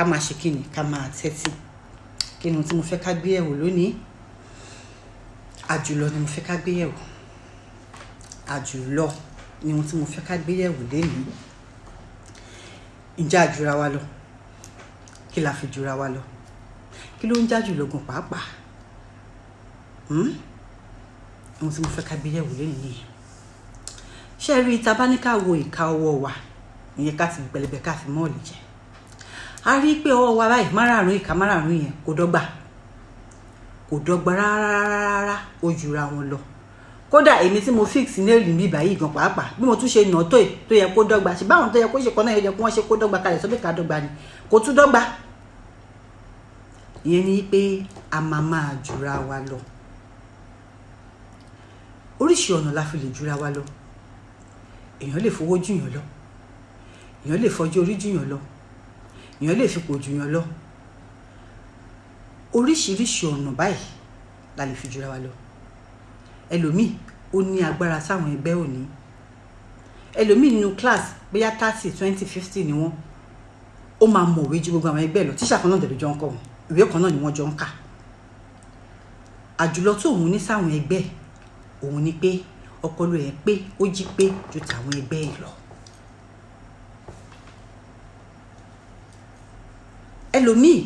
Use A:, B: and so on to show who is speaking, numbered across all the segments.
A: ká máa ṣe kíni ká máa tẹ́tí. Kí ni ohun tí mo fẹ́ ká gbé yẹ̀wò lónìí? Àjùlọ ni mo fẹ́ ká gbé yẹ̀wò. Àjùlọ ni ohun tí mo fẹ́ ká gbé yẹ̀wò lénìí. Ǹjẹ́ a jura wa lọ? Kí la fi jura wa lọ? Kí ló ń jájùlọ gan pàápàá? Ohun tí mo fẹ́ ká gbé yẹ̀wò lénìí nìyẹn. Ṣé rí tá bá ní ká wo ìka ọwọ́ wa, ìyẹn ká ti pẹlẹbẹ ká fi mọ́ọ̀lì jẹ. A rí pé ọwọ́ wa báyìí márààrún ìka márààrún yẹn kò dọ́gba. Kò dọ́gba rárá, ó jura wọn lọ. Kódà èmi tí mo fix nail mi báyìí gan pàápàá, bí mo tún ṣe nà tó yẹ kó dọ́gba. Ṣé báwọn tó yẹ kó ṣe kan náà yẹ kó wọ́n ṣe kó dọ́gba kalẹ̀ sọ pé ká dọ́gba ni. Kò tún dọ́gba. Ìyẹn ni pé a máa jura wa lọ. Oríṣi ọ̀nà la fi lè jura wa lọ. Èèyàn lè fowó jù yàn lọ. Èèyàn lè fọjọ́ orí jù yàn lọ. Èèyàn lè fipò jù yàn lọ. Oríṣiríṣi ọ̀nà báyìí la lè fi jura wa lọ. Ẹlòmíì ó ní agbára táwọn ẹgbẹ́ ò ní. Ẹlòmíì nínú class bóyá 30, 20, 50 ni wọ́n. Ó máa mọ̀wé ju gbogbo àwọn ẹgbẹ́ lọ. Tíṣà kan náà dẹ̀ ló jọ ń kọ́ wọn. Ìwé kan náà ni wọ́n jọ ń kà. Àjùlọ tó òun ní sáwọn ẹgbẹ́ òun ni pé ọpọlọ ẹ̀ pé ó jí pé ju tàwọn ẹgbẹ́ ẹ̀ lọ. Ẹlòmíì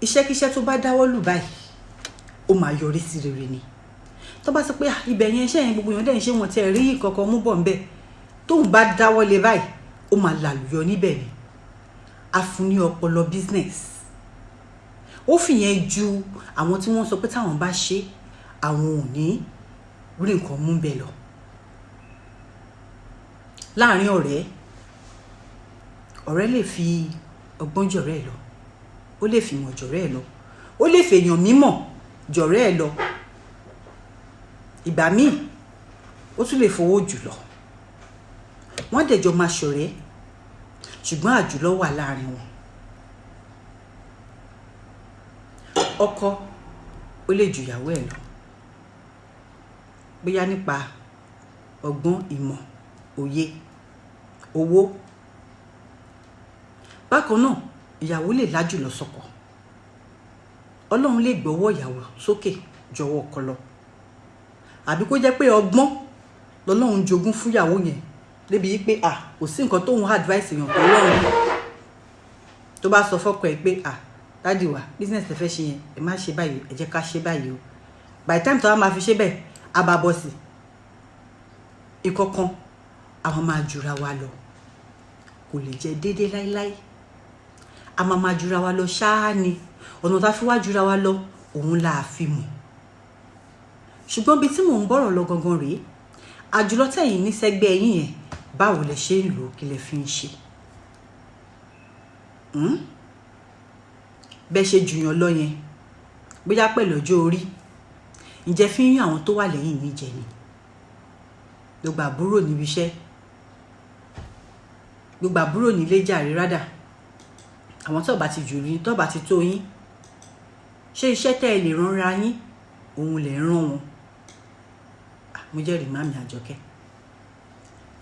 A: iṣẹ́kíṣẹ́ tó bá dáwọ́ lù báyìí ó máa yọrí sí rere ni. Tó bá sọ pé ibẹ̀ yẹn iṣẹ́ yẹn gbogbo yẹn dẹ̀ ń ṣe wọn tí ẹ̀ rí kankan mú bọ̀ ńbẹ̀, tóun bá dáwọ́ lé báyìí ó máa làlùyọ níbẹ̀ ni. A fún ní ọpọlọ business. Ó fìyẹn ju àwọn tí wọ́n sọ pé táwọn bá ṣe àwọn ò ní rí nǹkan mú bẹ̀ lọ. Láàárín ọ̀rẹ́ lè fi ọgbọ́n jọ̀rẹ́ ẹ̀ lọ. Ó lè fi ìmọ̀ jọ̀rẹ́ ẹ̀ lọ. Ó lè fèèyàn mímọ̀ jọ̀rẹ́ ẹ̀ lọ. Ìgbà míì ó tún lè fowó jù lọ. Wọ́n dẹ̀jọ máa ṣọ̀rẹ́ ṣùgbọ́n àjùlọ wà láàárín wọn. Ọkọ ó lè ju ìyàwó ẹ̀ lọ. Bóyá nípa ọgbọ́n, ìmọ̀, òye, owó. Bákan náà ìyàwó lè lájùlọ sọ́kọ. Ọlọ́run lè gbọ́wọ́ ìyàwó sókè jọ̀wọ́ ọkọ lọ. Àbí kó jẹ́ pé ọgbọ́n lọ́lọ́run jogún fún ìyàwó yẹn débi pé kò sí nǹkan tóun advice èèyàn tó lọ́run. Tó bá sọ fọ́kọ ẹ̀ pé dádì wa business tẹ́ fẹ́ ṣe yẹn ẹ má ṣe báyìí, ẹ jẹ́ ká ṣe báyìí o. By the time tó wá máa fi ṣe bẹ́ẹ̀ a bá bọ́ sí ìkọ̀kan àwọn máa jura wa lọ. Kò lè jẹ́ déédéé láíláí. A máa jura wa lọ ṣáá ni. Ọ̀nà tá fi wá jura wa lọ òun la fi mọ̀. Ṣùgbọ́n bí tí mò ń bọ̀rọ̀ lọ gangan rèé, àjùlọ tẹ̀yin ní sẹ́gbẹ́ yín yẹn báwo lẹ ṣe ń lò kí lẹ fi ń ṣe. Bẹ́ ṣe jùyàn lọ yẹn bóyá pẹ̀lú ọjọ́ orí, ǹjẹ́ fi ń yàn àwọn tó wà lẹ́yìn yín jẹ ni. Gbogbo àbúrò níbi iṣẹ́, gbogbo àbúrò nílé jàre rádà. Àwọn tó bá ti jù yín, tó bá ti tó yín, ṣé iṣẹ́ tẹ́ ẹ lè ránra yín òun lè rán wọn. Mo jẹ́rìí Màmí Àjọkẹ́.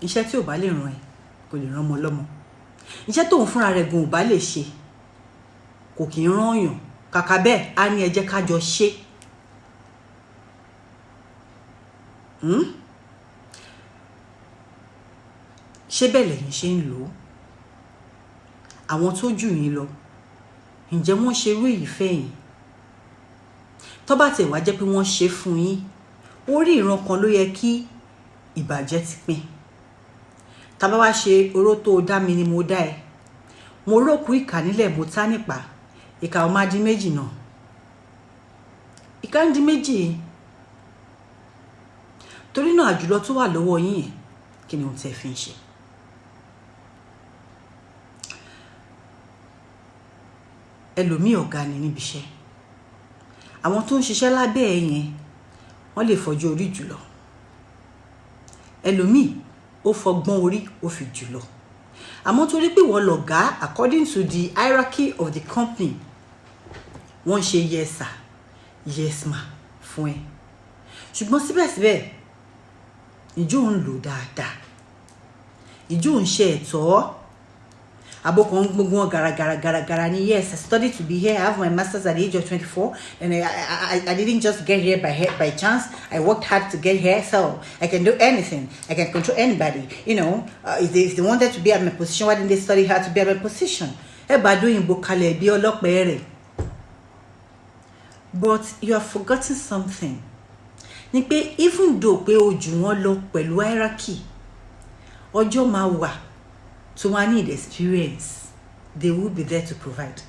A: Iṣẹ́ tí ò bá lè rán ẹ kò lè rán ọmọ lọ́mọ. Iṣẹ́ tóun fúnra rẹ̀ gan ò bá lè ṣe kò kì í rán yàn. Kàkà bẹ́ẹ̀ á ní ẹ jẹ́ ká jọ ṣe. Ṣé bẹ́ẹ̀ lẹ̀yin ṣe ń lò ó? Àwọn tó jù yín lọ, ǹjẹ́ wọ́n ṣe irú èyí fẹ́yìn? Tó bá tẹ̀ wá jẹ́ pé wọ́n ṣe fún yín, orí ìran kan ló yẹ kí ìbàjẹ́ ti pín. Tá bá wá ṣe oró tó dá mi ni mo dá ẹ. Mo rókù ìkà nílẹ̀ mo tá nípa. Ìkà ò máa di méjì náà. Ìkà ń di méjì. Torí náà àjùlọ tó wà lọ́wọ́ yín yẹn kí ni ohun tẹ́ fi ń ṣe? Ẹlòmíì ọ̀gá ni níbi iṣẹ́. Àwọn tó ń ṣiṣẹ́ lábẹ́ ẹ yẹn wọ́n lè fọjọ́ orí jùlọ. Ẹlòmíì ó fọgbọ́n orí ó fi jùlọ. Àmọ́ torí pé wọ́n lọ̀gá according to the hierarchy of the company, wọ́n ṣe yes sir, yes ma fún ẹ. Ṣùgbọ́n síbẹ̀síbẹ̀ ìjọ ń lò dáadáa. Ìjọ ń ṣe ẹ̀tọ́. Yes, I studied to be here. I have my master's at the age of 24, and I didn't just get here by chance. I worked hard to get here, so I can do anything. I can control anybody. If they wanted to be at my position, why didn't they study hard to be at my position? But you have forgotten something. Even though pé ojú wọn lọ pẹ̀lú hierarchy, ọjọ́ máa wà tó máa need experience. They will be there to provide.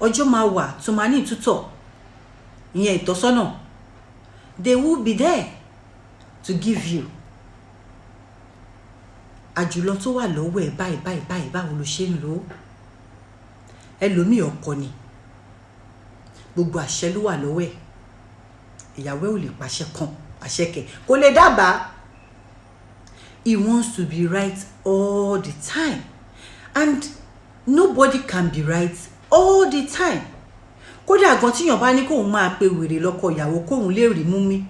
A: Ọjọ́ máa wà tó máa need tutor. Ìyẹn ìtọ́sọ́nà. They will be there to give you. Àjùlọ tó wà lọ́wọ́ ẹ̀ báyìí báwo ló ṣe ń lò. Ẹlòmíì ọkọ ni. Gbogbo àṣẹ ló wà lọ́wọ́ ẹ̀. Ìyàwó ò lè pàṣẹ kan, àṣẹ kẹ̀. Kò lè dábàá. He wants to be right all the time. And nobody can be right all the time. Kódà gan tí yàn bá ní kóun máa pe wèrè lọ́kọ ìyàwó kóun lè rí mú mi.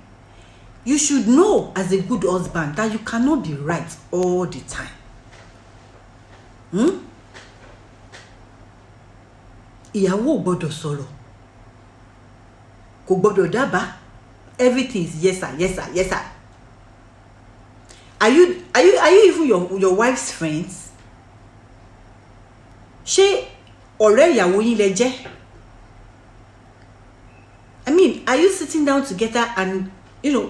A: You should know as a good husband that you cannot be right all the time. Ìyàwó ò gbọ́dọ̀ sọ̀rọ̀. Kò gbọ́dọ̀ dábàá. Everything is yes sir, yes sir, yes sir. Are you even your wife's friends? Ṣé ọ̀rẹ́ ìyàwó yín lẹ jẹ́? I mean, are you sitting down together and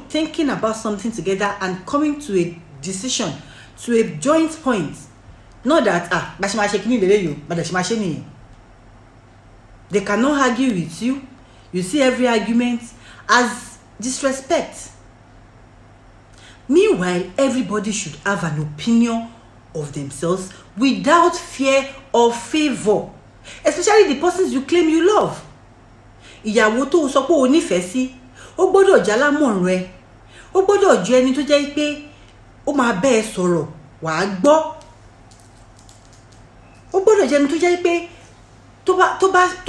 A: thinking about something together and coming to a decision, to a joint point? Not that they cannot argue with you. You see every argument as disrespect. Meanwhile, everybody should have an opinion of themselves without fear or favor, especially the persons you claim you love. Ìyàwó tó sọ pé o nífẹ̀ẹ́ sí, ó gbọ́dọ̀ jálámọ̀ràn ẹ, ó gbọ́dọ̀ jẹ́ ẹni tó jẹ́ pé ó máa bẹ́ ẹ sọ̀rọ̀ wàá gbọ́. Ó gbọ́dọ̀ jẹ́ ẹni tó jẹ́ pé tó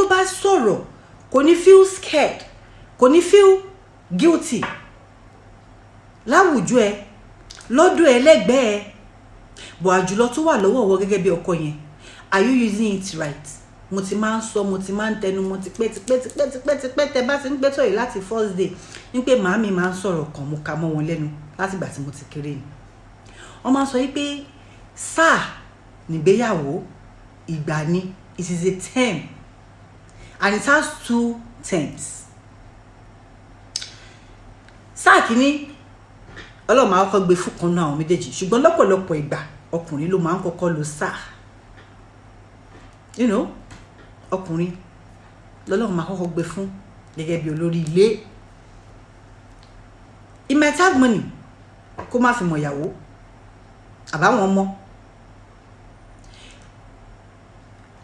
A: bá sọ̀rọ̀ kò ní feel scared, kò ní feel guilty. Láwùjọ ẹ, lọ́dọ̀ ẹ, lẹ́gbẹ̀ẹ́ ẹ. Bọ̀ àjùlọ tó wà lọ́wọ́ wọ gẹ́gẹ́ bí ọkọ yẹn. Are you using it right? Mo ti máa ń sọ, mo ti máa ń tẹnu, mo ti pẹ́ tẹ bá ti ń gbé tọ̀yì láti first day. Ní pé màámi máa ń sọ̀rọ̀ kan mo ka mọ́ wọn lẹ́nu láti ìgbà tí mo ti kéré ni. Wọ́n máa ń sọ wípé sáà nígbéyàwó ìgbà ni. It is a term. And it has 2 terms. Sáà kìíní Ọlọ́run máa kọ́kọ́ gbé fún kan náà àwọn méjèèjì, ṣùgbọ́n lọ́pọ̀lọpọ̀ ìgbà ọkùnrin ló máa ń kọ́kọ́ lo sáà. Ọkùnrin lọ́lọ́run máa kọ́kọ́ gbé fún gẹ́gẹ́ bí olórí ilé. He might have money kó má fi mọ̀ ìyàwó àbáwọn ọmọ.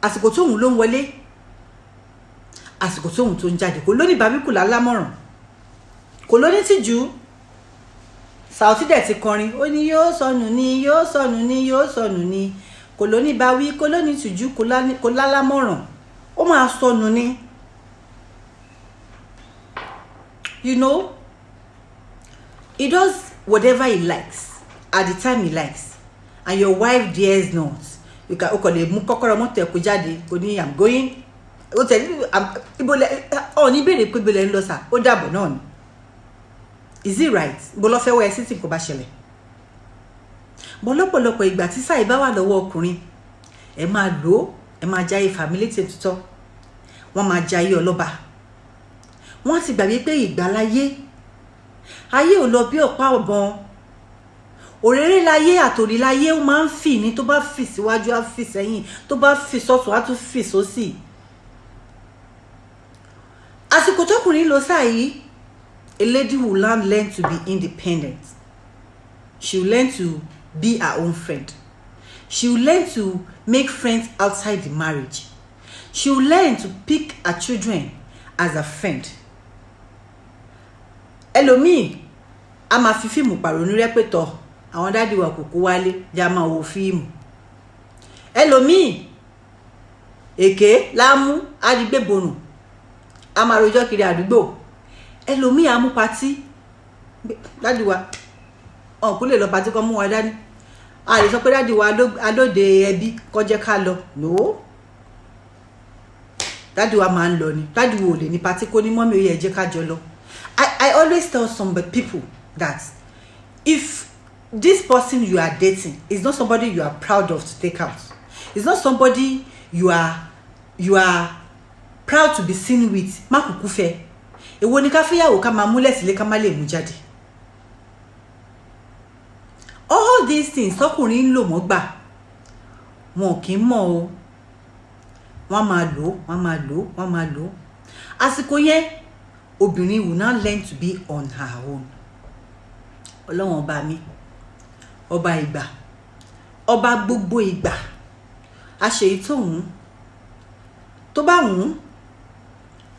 A: Àsìkò tóun ló ń wọlé, àsìkò tóun tó ń jáde, kò lóní bàbíkù lálámọ̀ràn, kò lóní tìjú. Saoty dẹ̀ ti kọrin, ó ní yóò sọnù ni, yóò sọnù ni, yóò sọnù ni. Kò lóní báwí, kò lóní tìjú, kò lálámọ̀ràn. Ó máa sọnù ni. He does whatever he likes at the time he likes, and your wife dares not. You can lè mú kọ́kọ́rọ́ mọ́tò ẹ̀ kó jáde, kò ní I'm going. Ó tẹ̀lé ní bèrè pé ibole ń lọ sà, ó dàbọ̀ náà ni. Is it right? Bó lọ fẹ́ wọ ẹ sí tí kò bá ṣẹlẹ̀. Bó lọ́pọ̀lọpọ̀ ìgbà tí sáì bá wà lọ́wọ́ ọkùnrin, ẹ máa lò, ẹ máa jayé family tutọ́. Wọ́n máa jayé ọlọ́ba. Wọ́n ti gbàgbé pé ìgbàláyé ayé ò lọ bí ọ̀pá ọ̀bọ̀n. Òréré láyé àtòrí láyé ó máa ń fì ní, tó bá fì síwájú á fì sẹ́yìn, tó bá fì sọ́tún á tún fì sósì. Àsìkò tọkùnrin lọ sáà yìí, a lady will learn to be independent. She will learn to be her own friend. She will learn to make friends outside the marriage. She will learn to pick her children as a friend. Ẹlòmíì a máa fi fíìmù pàrònú rẹ́pẹ̀tọ̀ àwọn dádì wa kúkú wálé já máa wo fíìmù. Ẹlòmíì èké lámú àdìgbébonù a máa rojọ́ kiri àdúgbò. Ẹlòmíì amú patí dádì wa ọ̀nkú lè lọ patí kan mú wa dání a lè sọ pé dáàdi wa alóde ẹbí kó jẹ́ ká lọ no dáàdi wa máa ń lọ ni dáàdi wo lè ní party kó ní mọ́mí ó yẹ jẹ́ ká jọ lọ. I always tell some people that if this person you are dating is not somebody you are proud of to take out, it's not somebody you are proud to be seen with, má kúkú fẹ́. Èwo ni ká fẹ́yàwó ká máa múlẹ̀ sílé ká má lè mú jáde. All these things tọkùnrin ń lò mọ́ gbà wọn kì í mọ̀ o, wọ́n máa lò àsìkò yẹn obìnrin will now learn to be on her own. Ọlọ́run ọba mi, ọba ìgbà, ọba gbogbo ìgbà, a ṣe ìtòhún tó bá wùn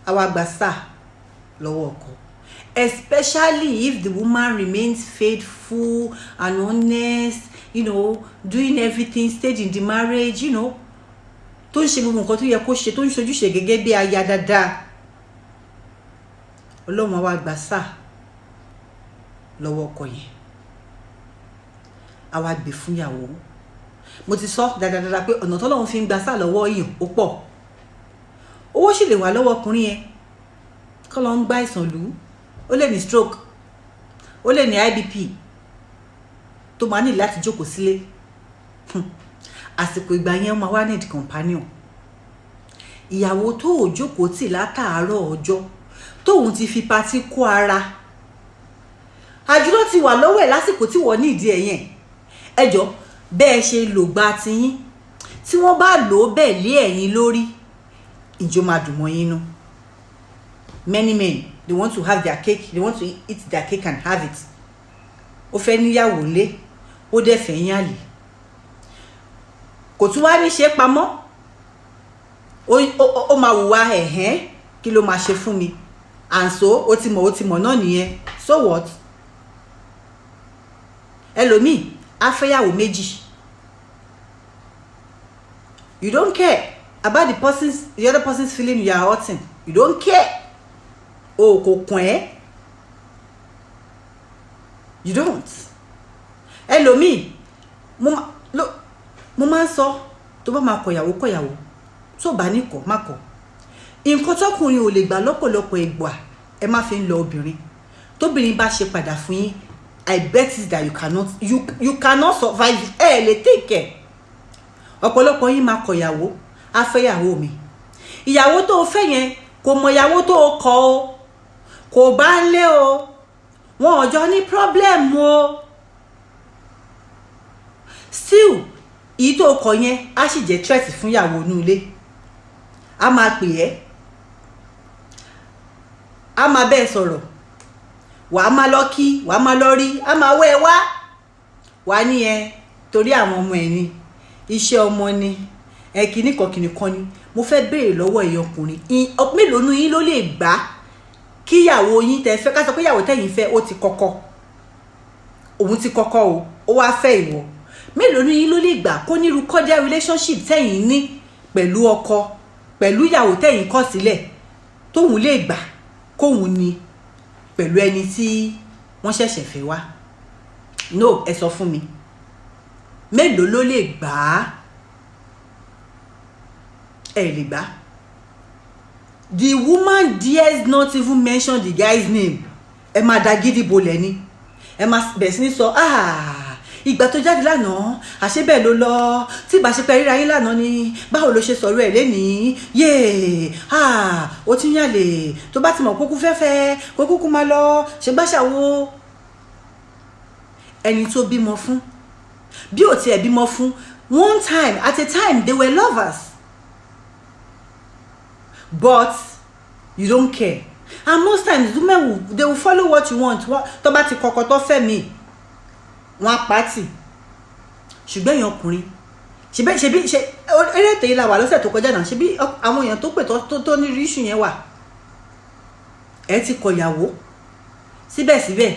A: àwa gbà sáà lọ́wọ́ ọkọ, especially if the woman remains faithful and honest, doing everything, stayed in the marriage, tó ń ṣe gbogbo nǹkan tó yẹ kó ṣe, tó ń ṣojúṣe gẹ́gẹ́ bí aya dáadáa. Ọlọ́run àwa gbà sáà lọ́wọ́ ọkọ yẹn, àwa gbé fún ìyàwó. Mo ti sọ dáadáa pé ọ̀nà tọ́lọ́run fi ń gbà sáà lọ́wọ́ èèyàn ó pọ̀. Owó sì lè wà lọ́wọ́ ọkùnrin yẹn kọ́ lọ ń gbá ìsàn lù ú, ó lè ní stroke, ó lè ní IBP tó máa ní láti jókòó sílé. Àsìkò ìgbà yẹn máa wá need companion. Ìyàwó tó ò jókòó tì látàárọ̀ ọjọ́ tóun ti fi patí kó ara, àjùlọ ti wà lọ́wọ́ ẹ̀ lásìkò tí wọ́n ní ìdí ẹ̀ yẹn. Ẹjọ́ bẹ́ẹ̀ ṣe lò gba tiyín tí wọ́n bá lò ó bẹ́ẹ̀ lé ẹ̀yin lórí, ìjọ máa dùn mọ́ yín nú. Many men, they want to have their cake, they want to eat their cake and have it. Ó fẹ́ níyàwó lé, ó dẹ̀ fẹ́ yàn lé. Kò tún wá ní ṣe pamọ́. Ó máa wùwà ẹ̀hẹ́n kí ló máa ṣe fún mi. And so ó ti mọ̀ náà nìyẹn. So what? Ẹlòmíì á fẹ́yàwó méjì. You don't care about the other person's feeling you are hurting. You don't care. O kò kàn ẹ́. You don't. Ẹlòmíì mo máa ń sọ tó bá máa kọ̀yàwó tó bá ní kọ̀ má kọ̀. Nǹkan tọkùnrin ò lè gbà lọ́pọ̀lọpọ̀ ìgbà ẹ má fi ń lọ obìnrin. Tóbìnrin bá ṣe padà fún yín, I bet is that you cannot survive. Lè take care. Ọ̀pọ̀lọpọ̀ yín máa kọ̀yàwó, á fẹ́yàwó mi. Ìyàwó tó fẹ́ yẹn kò mọ ìyàwó tó kọ̀ o, kò bá ń lé o, wọn ò jọ ní problem o. Still èyí tó kọ̀ yẹn á sì jẹ́ threat fún ìyàwó inú ilé. A máa pè ẹ́, a máa bẹ́ẹ̀ sọ̀rọ̀, wàá máa lọ kí, wàá máa lọ rí, a máa wẹ́ ẹ wá. Wàá ní ẹ torí àwọn ọmọ ẹ ni, iṣẹ́ ọmọ ni, kìnnìkan ni. Mo fẹ́ béèrè lọ́wọ́ ẹ̀yin ọkùnrin, mélòó nínú yín ló lè gbà kí ìyàwó yín tẹ́ fẹ́, ká sọ pé ìyàwó tẹ́yin fẹ́ ó ti kọ́kọ́, òun ti kọ́kọ́ o, ó wá fẹ́ ìwọ. Mélòó nínú yín ló lè gbà kó nírú cordial relationship tẹ́yin ní pẹ̀lú ọkọ, pẹ̀lú ìyàwó tẹ́yin kọ̀ sílẹ̀, tóun lè gbà kóun ní pẹ̀lú ẹni tí wọ́n ṣẹ̀ṣẹ̀ fẹ́ wá? No, ẹ sọ fún mi. Mélòó ló lè gbà á? Ẹ lè gbà. The woman dares not even mention the guy's name. Ẹ máa da gidi bolẹ̀ ni. Ẹ máa bẹ̀ sí ní sọ, ìgbà tó jáde lánàá, àṣé bẹ́ẹ̀ ló lọ, tí ìbá ṣe pé ríra yín lánàá ni, báwo ló ṣe sọ̀rọ̀ ẹ̀ lénìí? Ó ti ń yàlè, tó bá ti mọ̀ kókú fẹ́fẹ́, kó kúkú máa lọ, ṣe gbáṣàwo. Ẹni tó bímọ fún, bí ò tiẹ̀ bímọ fún, at a time, they were lovers. But you don't care. And most times, women they will follow what you want. Tó bá ti kọ́kọ́ tó fẹ́ mi, wọ́n á pàtì. Ṣùgbọ́n èèyàn ọkùnrin, ṣebí eré ètò yìí la wà lọ́sẹ̀ tó kọjá náà, ṣebí àwọn èèyàn tó pè tó ní issue yẹn wà. Ẹ ti kọ̀yàwó, síbẹ̀síbẹ̀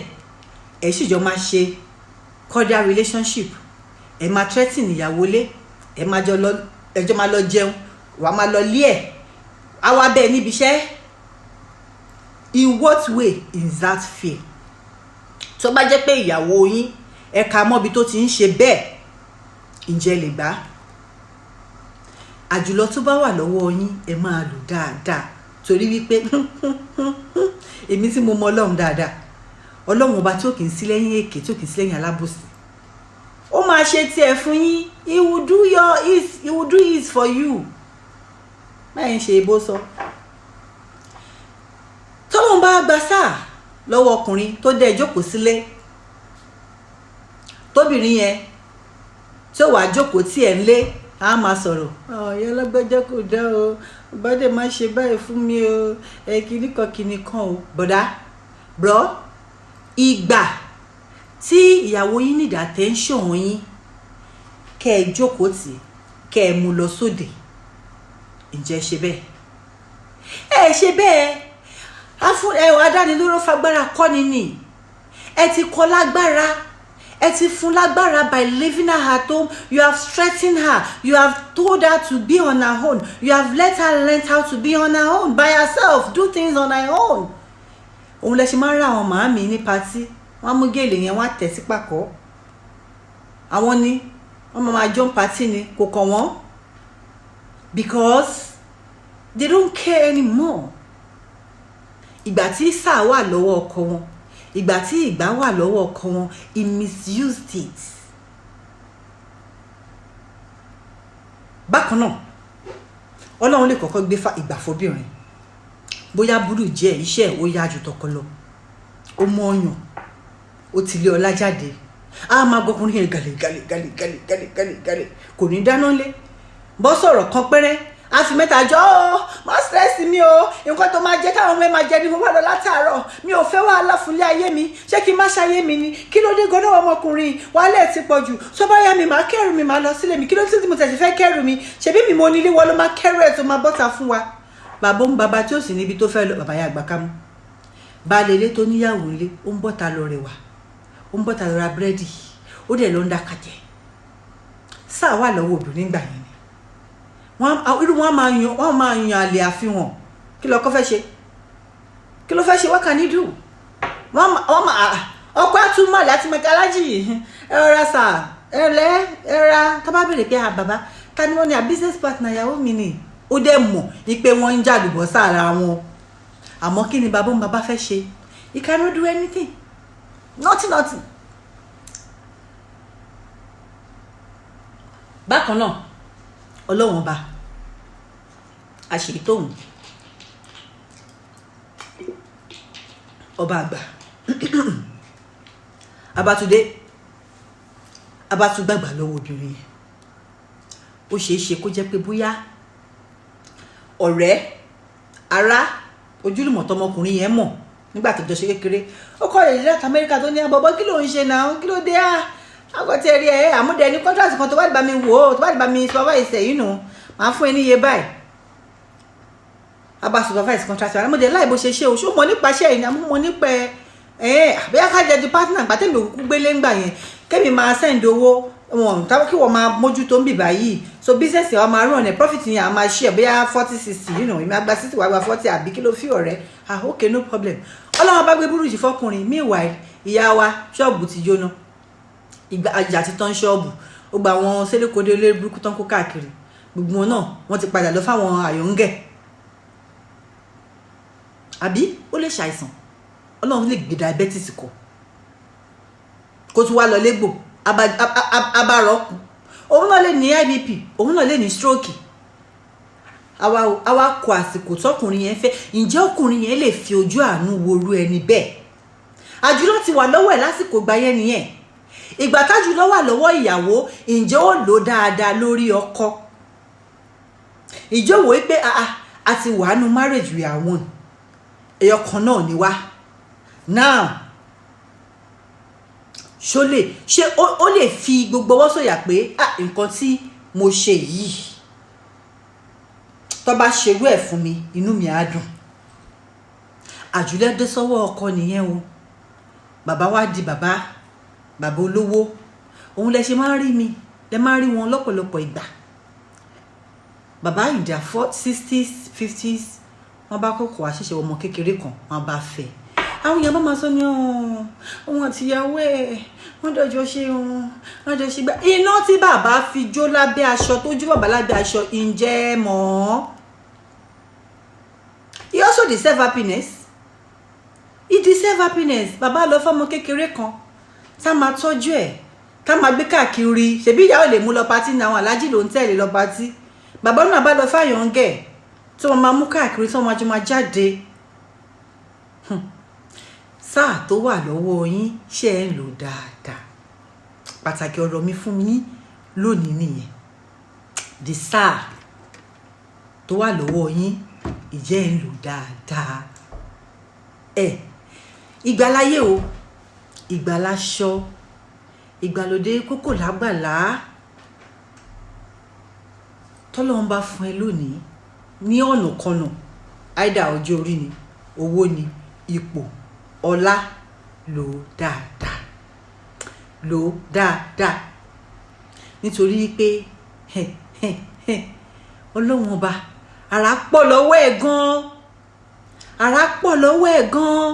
A: ẹ sì jọ máa ṣe cordial relationship. Ẹ máa threaten ìyàwó lé, ẹjọ́ máa lọ jẹun, wàá máa lọ lé ẹ̀, àwa bẹ́ẹ̀ níbi iṣẹ́. In what way is that fair? Tó bá jẹ́ pé ìyàwó yín ẹ̀ka mọ́bi tó ti ń ṣe bẹ́ẹ̀, ǹjẹ́ lè gbà àjùlọ tó bá wà lọ́wọ́ yín ẹ máa lò dáadáa torí wípé èmi tí mo mọ Ọlọ́run dáadáa Ọlọ́run ọba tí ó kì í sí lẹ́yìn èké tí ó kì í sí lẹ́yìn alábòsí ó máa ṣe tiẹ̀ fún yín he will do it for you báyìí ń ṣe ebó sọ tọ́lọ́run bá gba sáà lọ́wọ́ ọkùnrin tó dẹ̀ jókòó sílé tóbìnrin yẹn tí ó wàá jókòó tí ẹ̀ ń lé a máa sọ̀rọ̀ ọ̀yẹ́ lágbájá kò dá o bá dẹ̀ má ṣe báyìí fún mi o kìnnìkan o bọ̀dá bro ìgbà tí ìyàwó yín need attention yín kẹ́ ẹ jókòó tì kẹ́ ẹ mú lọ sóde ǹjẹ́ ṣe bẹ́ẹ̀ ẹ ṣe bẹ́ẹ̀ adánilóró fagbára kọ́ni ni ẹ ti kọ́ lágbára ẹ ti fún lágbára by leaving her at home. You have strengthened her. You have told her to be on her own. You have let her learn how to be on her own by herself, do things on her own. Òun lẹ ṣe máa ń ra àwọn màámi ní patí wọ́n mú gèlè yẹn wọ́n á tẹ̀ sí pàkọ́ àwọn ni wọ́n máa jọ patí ni kò kàn wọ́n because they don't care anymore. Ìgbà tí sáà wà lọ́wọ́ ọkọ wọn ìgbà tí ìgbà wà lọ́wọ́ ọkọ wọn he misused it. Bákan náà Ọlọ́run lè kọ́kọ́ gbé ìgbà fóbìnrin bóyá burú jẹ́ iṣẹ́ ó yá ju tọkọ lọ ó mọ ọyàn ó ti lé ọlá jáde a máa gbọ́kùnrin yẹn gàlè kò ní dáná lé bọ́ sọ̀rọ̀ kan pẹ́rẹ́ a fi mẹ́ta jọ ọ́ má stress mi o nǹkan tó máa jẹ́ káwọn ọmọ ẹ máa jẹ ni mo wà lọ látàárọ̀ mi ò fẹ́ wàhálà fúnlé ayé mi ṣé kí n má ṣayé mi ni kí ló dé gan-an ọmọkùnrin wàhálà ẹ̀ ti pọ̀ jù tó bá yá mi máa kẹ́rù mi máa lọ sílé mi kí ló tí mo tẹ̀sí fẹ́ kẹ́rù mi ṣebí mi mo nílé wọ́n ló máa kẹ́rù ẹ̀ tó máa bọ́ta fún wa. Bàbá ń bàbá tí ó sì níbi tó fẹ́ lọ bàbá yà gbà kámú baálé ilé tó níyàwó ilé ó ń bọ́ta lọ rẹwà ó ń bọ́ta lọ ra búrẹ́dì ó dẹ̀ lọ ń dá kàjẹ́ sáà wà lọ́wọ́ obìnrin gbà yẹn wọ́n máa yan àlè àfihàn kí lọ́kọ́ fẹ́ ṣe kí ló fẹ́ ṣe what can you do ọkọ̀ àtúmọ̀ láti mẹ́kàlájì ẹ̀rọ sà ẹ̀rọ tó bá bèrè pé bàbá ta ni wọ́n ní business partner ìyàwó mi ni ó dẹ̀ mọ̀ ní pé wọ́n ń jàdùbọ̀ sára wọn àmọ́ kí ni bàbá ń bàbá fẹ́ ṣe he cannot do anything nothing. Bákan náà Ọlọ́run ọba àṣírí tóun ọba àgbà abátúgbàgbà lọ́wọ́ obìnrin yẹn ó ṣeé ṣe kó jẹ́ pé bóyá ọ̀rẹ́ ará ojúlùmọ̀ tọmọkùnrin yẹn mọ̀ nígbà tó jọ ṣe kékeré ó kọ́ lè láti Amẹ́ríkà tó ní àbọ̀bọ̀ kí ló ń ṣe náà kí ló dé àgọ́tí ẹ̀rí ẹ̀ àmúdẹ ní kọ́ńtrátì kan tó bá dìbà mi wò ó tó bá dìbà mi supervise ẹ̀ yìí nù máa fún ẹ níye báyìí abá supervise kọ́ńtrátì àmúdẹ láì bó ṣe ṣe o ṣó mọ nípa iṣẹ́ yìí ni àmú mọ nípa àbẹ́yà kájẹ di partner gbà tẹ́mi òkú gbélé ńgbà yẹn kémi máa send owó wọn táwọn kí wọ́n máa mójútó ń bì báyìí so business yẹn wọ́n máa rún ọ̀nà profit yẹn à máa share bóyá 40-60 ìmọ̀ àgbà 60 wàá gba 40 àbí kí ló fi ọ̀rẹ́ okay no problem Ọlọ́run bá gbé burújí fọkùnrin meanwhile ìyá wa ṣọ́ọ̀bù ti jóná ìgbà àjà ti tán ṣọ́ọ̀bù ó gba àwọn sẹ́lẹ̀kọ́dé olórí burúkú tán kó káàkiri gbogbo wọn náà wọ́n ti padà lọ fáwọn àyọ̀ǹgẹ̀ àbí ó lè ṣàìsàn Ọlọ́run lè gbé diabetes kó tún wá lọ légbò abarọ́kù òun náà lè ní IBP òun náà lè ní stroke àwa kọ àsìkò tọkùnrin yẹn fẹ́ ǹjẹ́ ọkùnrin yẹn lè fi ojú àánú worú ẹni bẹ́ẹ̀ àjùlọ ti wà lọ́wọ́ ẹ̀ lásìkò gbà yẹn nìyẹn ìgbà tájùlọ wà lọ́wọ́ ìyàwó ǹjẹ́ ó lò dáadáa lórí ọkọ ìjọ wò pé a ti wà nù marriage we are one ẹyọ kan náà ni wá now ṣé ó lè fi gbogbo ọwọ́ sọ̀yà pé nǹkan tí mo ṣe yìí tó bá ṣerú ẹ̀ fún mi inú mi á dùn àjùlẹ̀ dé sọ́wọ́ ọkọ nìyẹn o bàbá wa di bàbá olówó òun lẹ ṣe máa ń rí mi lẹ máa ń rí wọn lọ́pọ̀lọpọ̀ ìgbà bàbá in their 60s 50s wọ́n bá kọ́kọ́ àṣìṣe ọmọ kékeré kan wọ́n bá fẹ́ àwọn èèyàn bá máa sọ ní òun àtìyàwó ẹ̀ wọ́n dọ̀jọ́ ṣe wọ́n dọ̀ ṣe gbá iná tí bàbá fi jó lábẹ́ aṣọ tó jó bàbá lábẹ́ aṣọ ǹjẹ́ mọ́. He also deserve happiness. He deserve happiness. Bàbá lọ fọ́mọ kékeré kan tá máa tọ́jú ẹ̀ tá máa gbé káàkiri ṣebí ìyá ò lè mú lọ patí ní àwọn aláàjì ló ń tẹ̀lé lọ patí bàbá náà bá lọ fáyọ̀ ń gẹ̀ tí wọ́n máa mú káàkiri tí wọ́n máa jọ máa jáde. Sáà tó wà lọ́wọ́ yín ṣe ń lò dáadáa. Pàtàkì ọ̀rọ̀ mi fún yín lónìí nìyẹn. The sáà tó wà lọ́wọ́ yín ìjẹ́ ń lò dáadáa. Ìgbàláyé o ìgbàláṣọ ìgbàlódé kókò lágbàlá tọ́lọ́run bá fún ẹ lónìí ní ọ̀nà kanà àìdá ọjọ́ orí ni owó ni ipò ọlá lò dáadáa lò dáadáa nítorí pé ọlọ́run ọba ara pọ̀ lọ́wọ́ ẹ̀ gan-an ara pọ̀ lọ́wọ́ ẹ̀ gan-an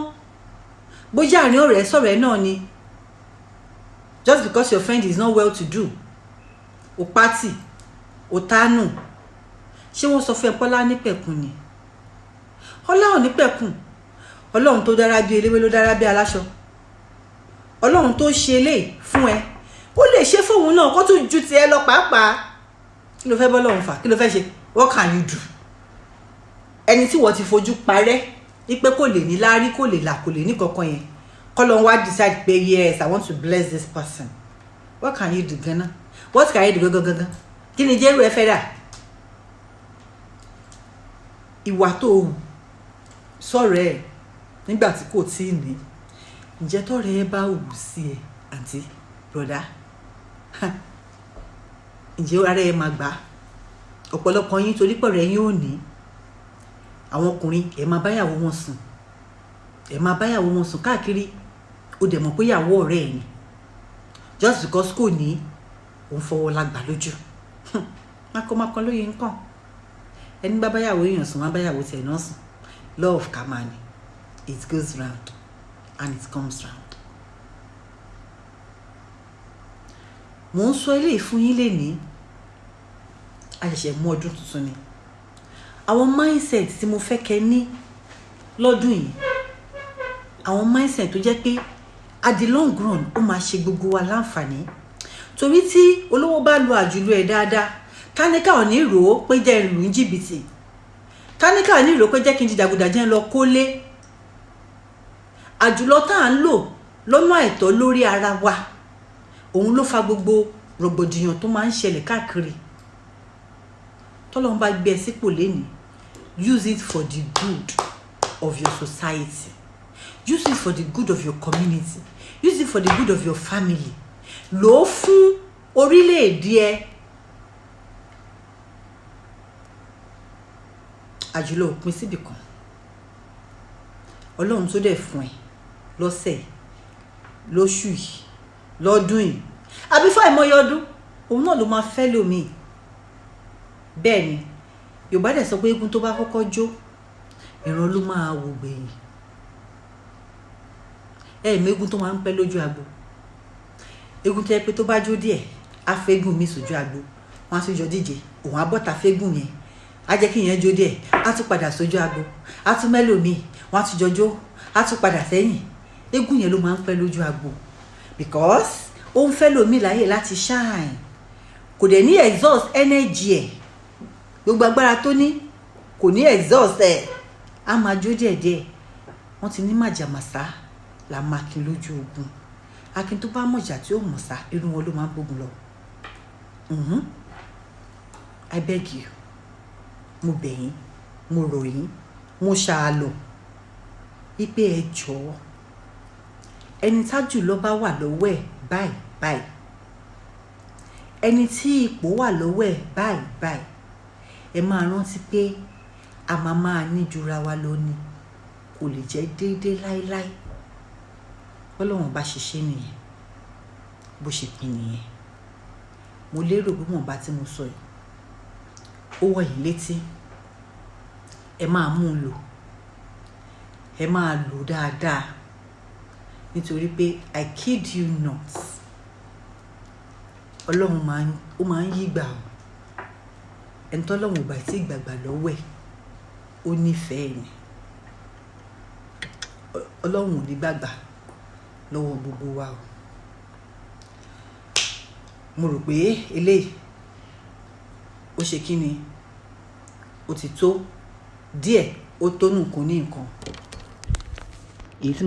A: bóyá àárín ọ̀rẹ́ sọ̀rẹ́ náà ni just because your friend is not well to do o pátì o tánù ṣé wọ́n sọ fún ẹ pọ́lá nípẹ̀kun ni ọlá ò nípẹ̀kun ọlọ́run tó dára bí eléwé ló dára bí aláṣọ ọlọ́run tó ṣe lè fún ẹ ó lè ṣe fóun náà kó tún ju tiẹ̀ lọ pàápàá kí ló fẹ́ bọ́ lọ́run fà kí ló fẹ́ ṣe what can you do ẹni tí wọ́n ti fojú parẹ́ wípé kò lè ní láárí kò lè là kò lè ní kankan yẹn kọ́ ló ń wá decide pé yes I want to bless this person what can you do gan-an what can you do gangan kí ni jẹ́rù ẹ fẹ́ dà ìwà tó wù sọ̀rọ̀ ẹ̀ nígbà tí kò tí ì ní ǹjẹ́ tọ́rẹ̀ ẹ bá wù sí ẹ àǹtí broda ǹjẹ́ ara ẹ máa gbà ọ̀pọ̀lọpọ̀ yín torí pọ̀ rẹ̀ yín ò ní àwọn ọkùnrin ẹ máa báyàwó wọn sùn ẹ máa báyàwó wọn sùn káàkiri ó dẹ̀ mọ̀ pé ìyàwó ọ̀rẹ́ ẹ̀ ni just because kò ní òun fọwọ́ lágbà lójú mákọ́mákọ́ lóye nǹkan ẹni bá báyàwó èèyàn sùn wá báyàwó tiẹ̀ náà sùn law of karma ni it goes round and it comes round. mò ń sọ eléyìí fún yín lénìí a ṣẹ̀ṣẹ̀ mú ọdún tuntun ni àwọn mindset tí mo fẹ́ kẹ́ ní lọ́dún yìí àwọn mindset tó jẹ́ pé at the long run ó máa ṣe gbogbo wa láǹfààní torí tí olówó bá lo àjùlọ ẹ̀ dáadáa káníkà ò ní rò ó pé jẹ́ ìlú ń jìbìtì káníkà ò ní rò ó pé jẹ́ kí n di dàgùdàjẹ́ lọ kólé àjùlọ tá à ń lò lọ́nà àìtọ́ lórí ara wa òun ló fa gbogbo rògbòdìyàn tó máa ń ṣẹlẹ̀ káàkiri tọ́lọ́run bá gbé ẹ sípò lénìí use it for the good of your society use it for the good of your community use it for the good of your family lò ó fún orílẹ̀-èdè ẹ àjùlọ òpin síbì kan ọlọ́run tó dẹ̀ fún ẹ lọ́sẹ̀ lóṣù yìí lọ́dún yìí àbí fún àìmọye ọdún òun náà ló máa fẹ́ lómi bẹ́ẹ̀ ni Yorùbá dẹ̀ sọ pé eégún tó bá kọ́kọ́ jó ìran ló máa wò gbẹ̀yìn mẹ́gún tó máa ń pẹ́ lójú agbo eégún tó yẹ pé tó bá jó díẹ̀ á fẹ́gùn mi sójú agbo wọ́n á tún jọ díje òun á bọ́ta fẹ́gùn yẹn á jẹ́ kí ìyẹn jó díẹ̀ á tún padà sójú agbo á tún mẹ́lòmíì wọ́n á tún jọjó á tún padà sẹ́yìn eégún yẹn ló máa ń pẹ́ lójú agbo because ó ń fẹ́ lòmíì láyè láti shine kò dẹ̀ ní exhaust energy ẹ̀ gbogbo agbára tó ní kò ní exhaust ẹ̀ á máa jó díẹ̀díẹ̀ wọ́n ti ní màjàmásá la máa kí lójú ogun akin tó bá mọ̀jà tí ó mọ̀ sá irú wọn ló máa ń gbógun lọ. I beg you mo bẹ̀ yín mo rọ̀ yín mo ṣàlọ̀ wípé ẹ jọ̀ọ́ ẹni tájù lọ bá wà lọ́wọ́ ẹ̀ báyìí báyìí ẹni tí ipò wà lọ́wọ́ ẹ̀ báyìí báyìí ẹ máa rántí pé a máa ní jura wa lọ ni kò lè jẹ́ déédéé láéláé Ọlọ́run bá ṣiṣẹ́ nìyẹn bó ṣe pín nìyẹn mo lérò bí mo bá tí mo sọ yìí ó wọ̀ yín létí ẹ máa mú un lò ẹ máa lò dáadáa nítorí pé I kid you not ọlọ́run máa ń yí gbà ọ́ ẹni tọ́lọ́run ò bá tí gbàgbà lọ́wọ́ ẹ̀ ó nífẹ̀ẹ́ ni ọlọ́run ò ní gbàgbà lọ́wọ́ gbogbo wa o mo rò pé eléyìí ó ṣe kí ni ó ti tó díẹ̀ ó tó nǹkan ní nǹkan èyí tí